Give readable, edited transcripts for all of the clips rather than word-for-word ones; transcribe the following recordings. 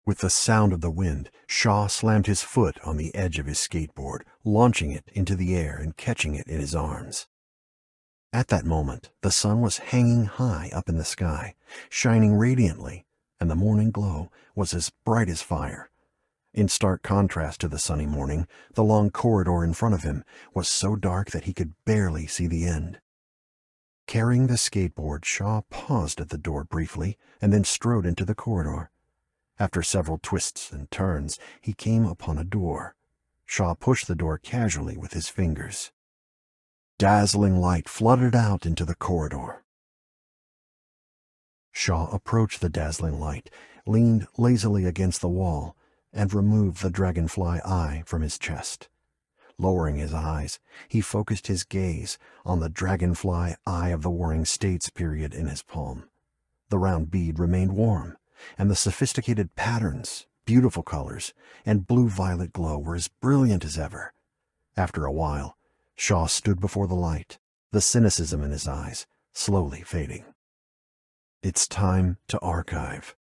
With the sound of the wind, Shaw slammed his foot on the edge of his skateboard, launching it into the air and catching it in his arms. At that moment, the sun was hanging high up in the sky, shining radiantly, and the morning glow was as bright as fire. In stark contrast to the sunny morning, the long corridor in front of him was so dark that he could barely see the end. Carrying the skateboard, Shaw paused at the door briefly and then strode into the corridor. After several twists and turns, he came upon a door. Shaw pushed the door casually with his fingers. Dazzling light flooded out into the corridor. Shaw approached the dazzling light, leaned lazily against the wall, and removed the dragonfly eye from his chest. Lowering his eyes, he focused his gaze on the dragonfly Eye of the Warring States period in his palm. The round bead remained warm, and the sophisticated patterns, beautiful colors, and blue-violet glow were as brilliant as ever. After a while, Shaw stood before the light, the cynicism in his eyes slowly fading. It's time to archive.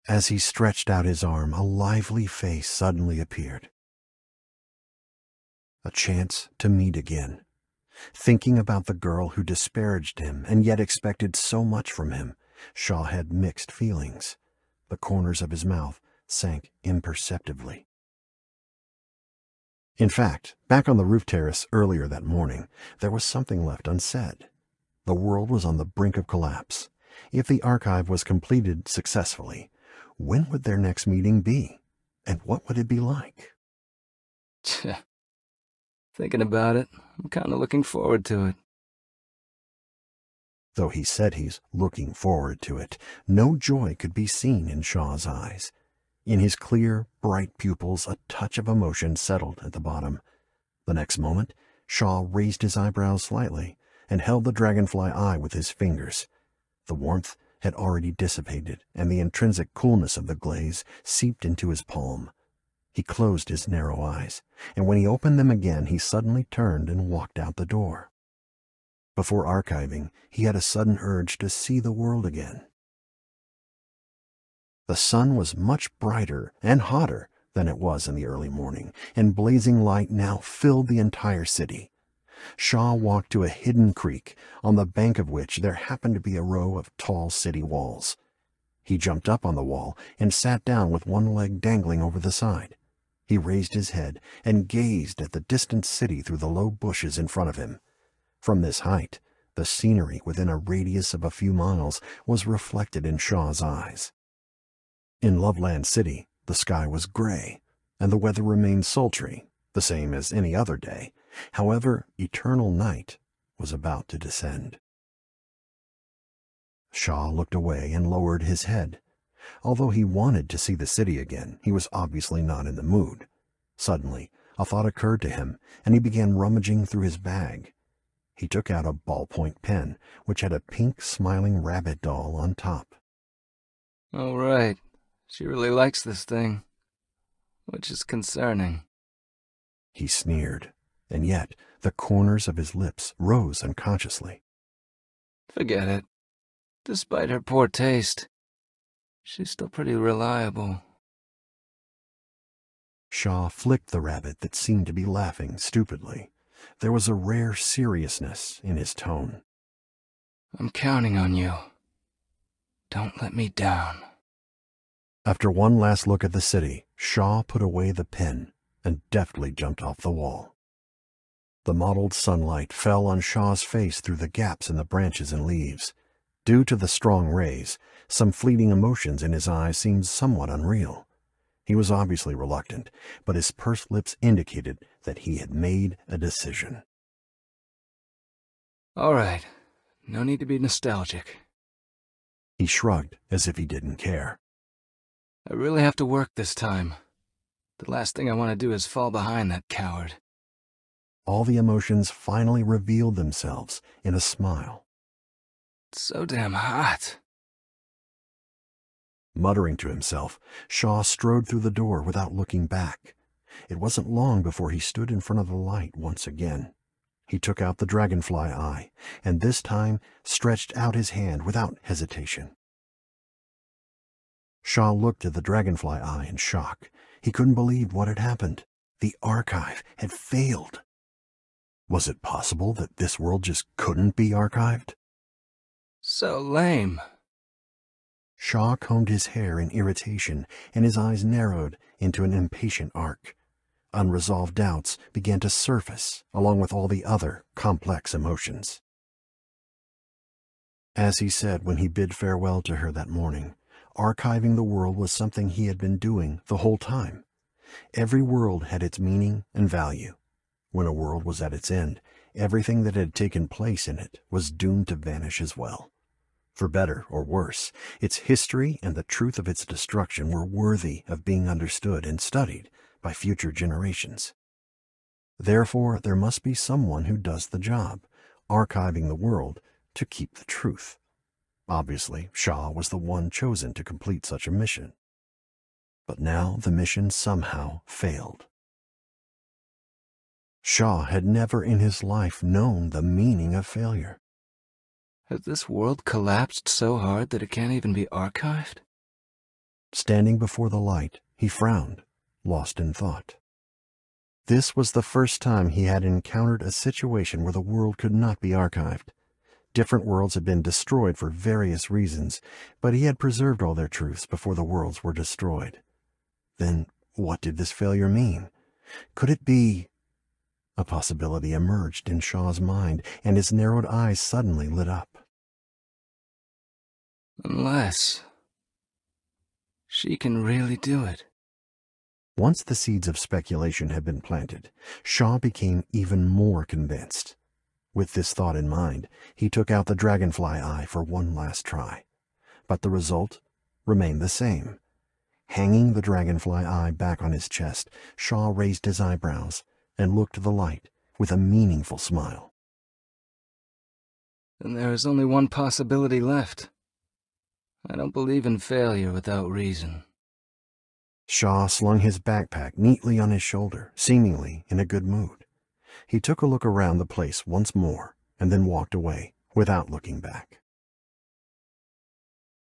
As he stretched out his arm, a lively face suddenly appeared. A chance to meet again. Thinking about the girl who disparaged him and yet expected so much from him, Shaw had mixed feelings. The corners of his mouth sank imperceptibly. In fact, back on the roof terrace earlier that morning, there was something left unsaid. The world was on the brink of collapse. If the archive was completed successfully, when would their next meeting be? And what would it be like? Thinking about it, I'm kind of looking forward to it. Though he said he's looking forward to it, no joy could be seen in Shaw's eyes. In his clear, bright pupils, a touch of emotion settled at the bottom. The next moment, Shaw raised his eyebrows slightly and held the dragonfly eye with his fingers. The warmth had already dissipated, and the intrinsic coolness of the glaze seeped into his palm. He closed his narrow eyes, and when he opened them again, he suddenly turned and walked out the door. Before archiving, he had a sudden urge to see the world again. The sun was much brighter and hotter than it was in the early morning, and blazing light now filled the entire city. Shaw walked to a hidden creek, on the bank of which there happened to be a row of tall city walls. He jumped up on the wall and sat down with one leg dangling over the side. He raised his head and gazed at the distant city through the low bushes in front of him. From this height, the scenery within a radius of a few miles was reflected in Shaw's eyes. In Loveland City, the sky was gray, and the weather remained sultry, the same as any other day. However, eternal night was about to descend. Shaw looked away and lowered his head. Although he wanted to see the city again, he was obviously not in the mood. Suddenly, a thought occurred to him, and he began rummaging through his bag. He took out a ballpoint pen, which had a pink, smiling rabbit doll on top. Oh, right. She really likes this thing, which is concerning. He sneered, and yet the corners of his lips rose unconsciously. Forget it. Despite her poor taste, she's still pretty reliable. Shaw flicked the rabbit that seemed to be laughing stupidly. There was a rare seriousness in his tone. I'm counting on you. Don't let me down. After one last look at the city, Shaw put away the pen and deftly jumped off the wall. The mottled sunlight fell on Shaw's face through the gaps in the branches and leaves. Due to the strong rays, some fleeting emotions in his eyes seemed somewhat unreal. He was obviously reluctant, but his pursed lips indicated that he had made a decision. All right. No need to be nostalgic. He shrugged as if he didn't care. I really have to work this time. The last thing I want to do is fall behind that coward. All the emotions finally revealed themselves in a smile. It's so damn hot. Muttering to himself, Shaw strode through the door without looking back. It wasn't long before he stood in front of the light once again. He took out the dragonfly eye, and this time stretched out his hand without hesitation. Shaw looked at the dragonfly eye in shock. He couldn't believe what had happened. The archive had failed. Was it possible that this world just couldn't be archived? So lame. Shaw combed his hair in irritation, and his eyes narrowed into an impatient arc. Unresolved doubts began to surface, along with all the other complex emotions. As he said when he bid farewell to her that morning, archiving the world was something he had been doing the whole time. Every world had its meaning and value. When a world was at its end, everything that had taken place in it was doomed to vanish as well. For better or worse, its history and the truth of its destruction were worthy of being understood and studied by future generations. Therefore, there must be someone who does the job, archiving the world to keep the truth. Obviously, Shaw was the one chosen to complete such a mission. But now the mission somehow failed. Shaw had never in his life known the meaning of failure. Has this world collapsed so hard that it can't even be archived? Standing before the light, he frowned, lost in thought. This was the first time he had encountered a situation where the world could not be archived. Different worlds had been destroyed for various reasons, but he had preserved all their truths before the worlds were destroyed. Then what did this failure mean? Could it be... A possibility emerged in Shaw's mind, and his narrowed eyes suddenly lit up. Unless she can really do it. Once the seeds of speculation had been planted, Shaw became even more convinced. With this thought in mind, he took out the dragonfly eye for one last try. But the result remained the same. Hanging the dragonfly eye back on his chest, Shaw raised his eyebrows and looked to the light with a meaningful smile. Then there is only one possibility left. I don't believe in failure without reason. Shaw slung his backpack neatly on his shoulder, seemingly in a good mood. He took a look around the place once more and then walked away without looking back.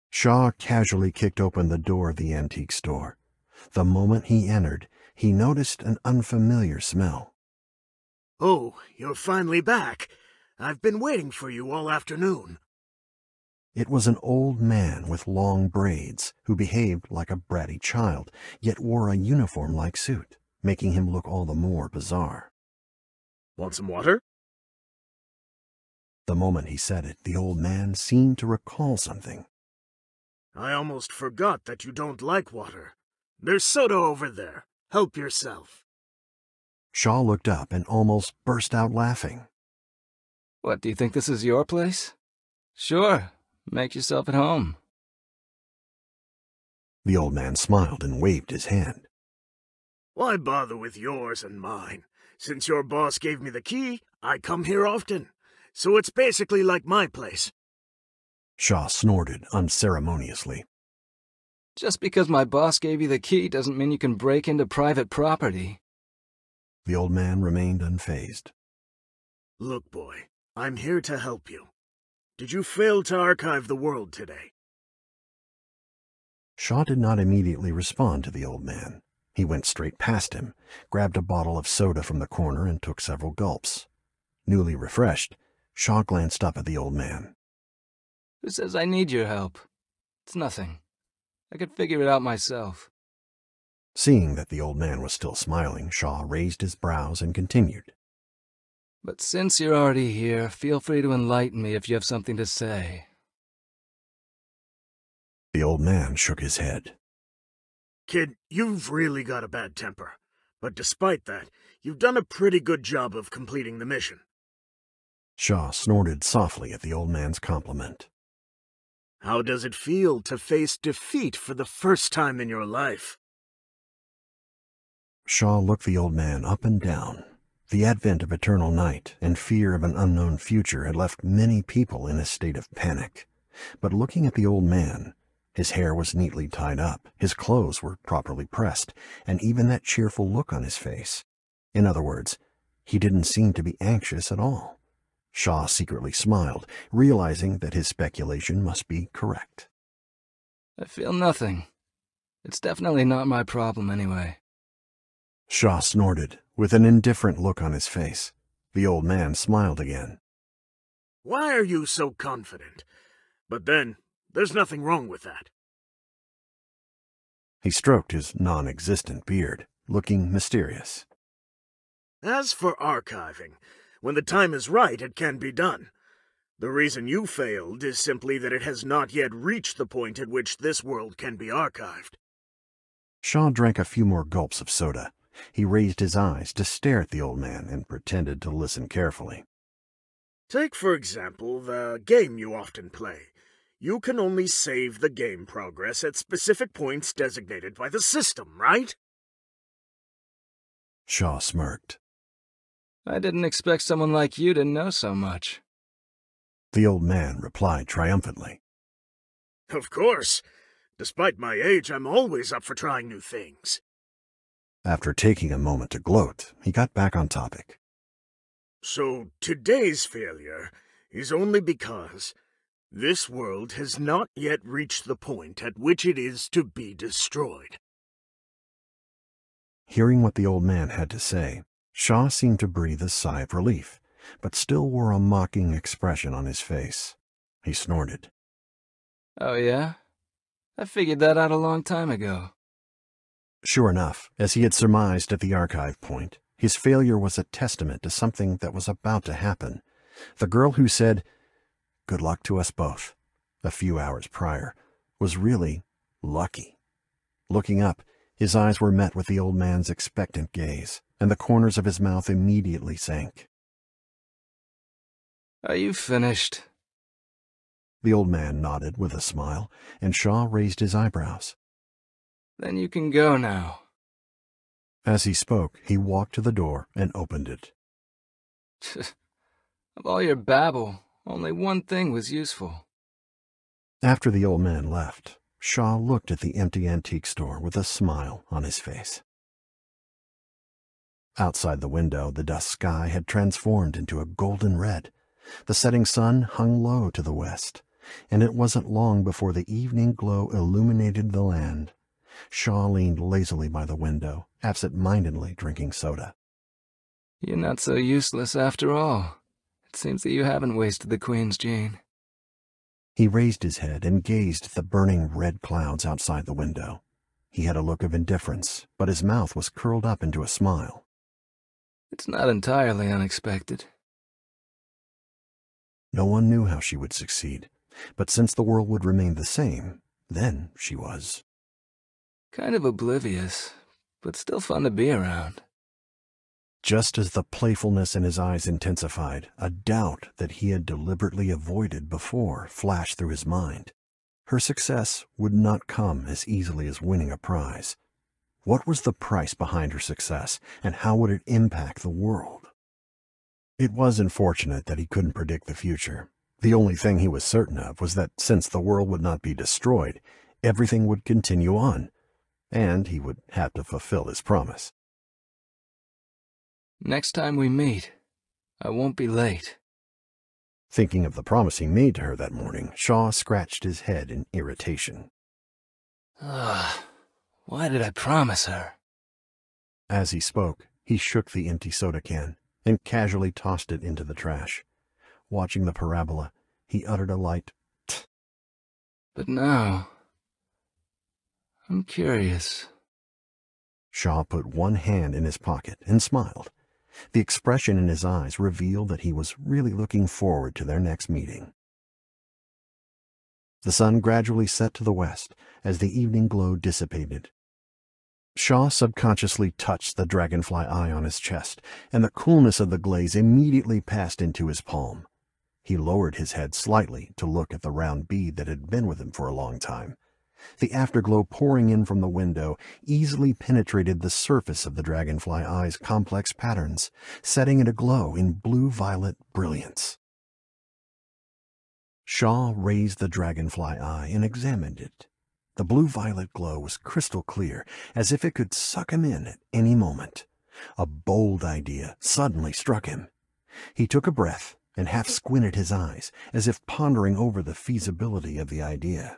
Shaw casually kicked open the door of the antique store. The moment he entered, he noticed an unfamiliar smell. Oh, you're finally back. I've been waiting for you all afternoon. It was an old man with long braids who behaved like a bratty child, yet wore a uniform-like suit, making him look all the more bizarre. Want some water? The moment he said it, the old man seemed to recall something. I almost forgot that you don't like water. There's soda over there. Help yourself. Shaw looked up and almost burst out laughing. What, do you think this is your place? Sure, make yourself at home. The old man smiled and waved his hand. Why bother with yours and mine? Since your boss gave me the key, I come here often. So it's basically like my place. Shaw snorted unceremoniously. Just because my boss gave you the key doesn't mean you can break into private property. The old man remained unfazed. Look, boy, I'm here to help you. Did you fail to archive the world today? Shaw did not immediately respond to the old man. He went straight past him, grabbed a bottle of soda from the corner, and took several gulps. Newly refreshed, Shaw glanced up at the old man. Who says I need your help? It's nothing. I could figure it out myself. Seeing that the old man was still smiling, Shaw raised his brows and continued. But since you're already here, feel free to enlighten me if you have something to say. The old man shook his head. Kid, you've really got a bad temper. But despite that, you've done a pretty good job of completing the mission. Shaw snorted softly at the old man's compliment. How does it feel to face defeat for the first time in your life? Shaw looked the old man up and down. The advent of eternal night and fear of an unknown future had left many people in a state of panic. But looking at the old man, his hair was neatly tied up, his clothes were properly pressed, and even that cheerful look on his face. In other words, he didn't seem to be anxious at all. Shaw secretly smiled, realizing that his speculation must be correct. I feel nothing. It's definitely not my problem anyway. Shaw snorted, with an indifferent look on his face. The old man smiled again. Why are you so confident? But then, there's nothing wrong with that. He stroked his non-existent beard, looking mysterious. As for archiving, when the time is right, it can be done. The reason you failed is simply that it has not yet reached the point at which this world can be archived. Shaw drank a few more gulps of soda. He raised his eyes to stare at the old man and pretended to listen carefully. Take, for example, the game you often play. You can only save the game progress at specific points designated by the system, right? Shaw smirked. I didn't expect someone like you to know so much. The old man replied triumphantly. Of course. Despite my age, I'm always up for trying new things. After taking a moment to gloat, he got back on topic. So today's failure is only because this world has not yet reached the point at which it is to be destroyed. Hearing what the old man had to say, Shaw seemed to breathe a sigh of relief, but still wore a mocking expression on his face. He snorted. Oh yeah? I figured that out a long time ago. Sure enough, as he had surmised at the archive point, his failure was a testament to something that was about to happen. The girl who said, "Good luck to us both," a few hours prior, was really lucky. Looking up, his eyes were met with the old man's expectant gaze, and the corners of his mouth immediately sank. Are you finished? The old man nodded with a smile, and Shaw raised his eyebrows. Then you can go now. As he spoke, he walked to the door and opened it. Of all your babble, only one thing was useful. After the old man left, Shaw looked at the empty antique store with a smile on his face. Outside the window, the dusk sky had transformed into a golden red. The setting sun hung low to the west, and it wasn't long before the evening glow illuminated the land. Shaw leaned lazily by the window, absent-mindedly drinking soda. You're not so useless after all. It seems that you haven't wasted the Queen's gene. He raised his head and gazed at the burning red clouds outside the window. He had a look of indifference, but his mouth was curled up into a smile. It's not entirely unexpected. No one knew how she would succeed, but since the world would remain the same, then she was. Kind of oblivious, but still fun to be around. Just as the playfulness in his eyes intensified, a doubt that he had deliberately avoided before flashed through his mind. Her success would not come as easily as winning a prize. What was the price behind her success, and how would it impact the world? It was unfortunate that he couldn't predict the future. The only thing he was certain of was that since the world would not be destroyed, everything would continue on, and he would have to fulfill his promise. Next time we meet, I won't be late. Thinking of the promise he made to her that morning, Shaw scratched his head in irritation. Why did I promise her? As he spoke, he shook the empty soda can and casually tossed it into the trash. Watching the parabola, he uttered a light "Tch." But now, I'm curious. Shaw put one hand in his pocket and smiled. The expression in his eyes revealed that he was really looking forward to their next meeting. The sun gradually set to the west as the evening glow dissipated. Shaw subconsciously touched the dragonfly eye on his chest, and the coolness of the glaze immediately passed into his palm. He lowered his head slightly to look at the round bead that had been with him for a long time. The afterglow pouring in from the window easily penetrated the surface of the dragonfly eye's complex patterns, setting it aglow in blue-violet brilliance. Shaw raised the dragonfly eye and examined it. The blue-violet glow was crystal clear, as if it could suck him in at any moment. A bold idea suddenly struck him. He took a breath and half squinted his eyes, as if pondering over the feasibility of the idea.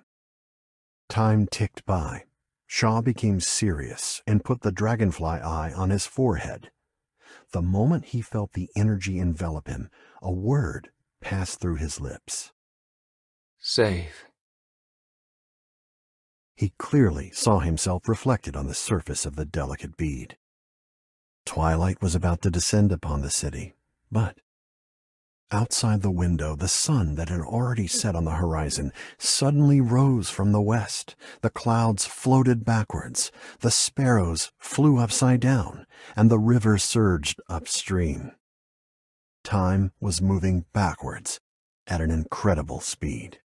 Time ticked by. Shaw became serious and put the dragonfly eye on his forehead. The moment he felt the energy envelop him, a word passed through his lips. Save. He clearly saw himself reflected on the surface of the delicate bead. Twilight was about to descend upon the city, but outside the window, the sun that had already set on the horizon suddenly rose from the west. The clouds floated backwards, the sparrows flew upside down, and the river surged upstream. Time was moving backwards at an incredible speed.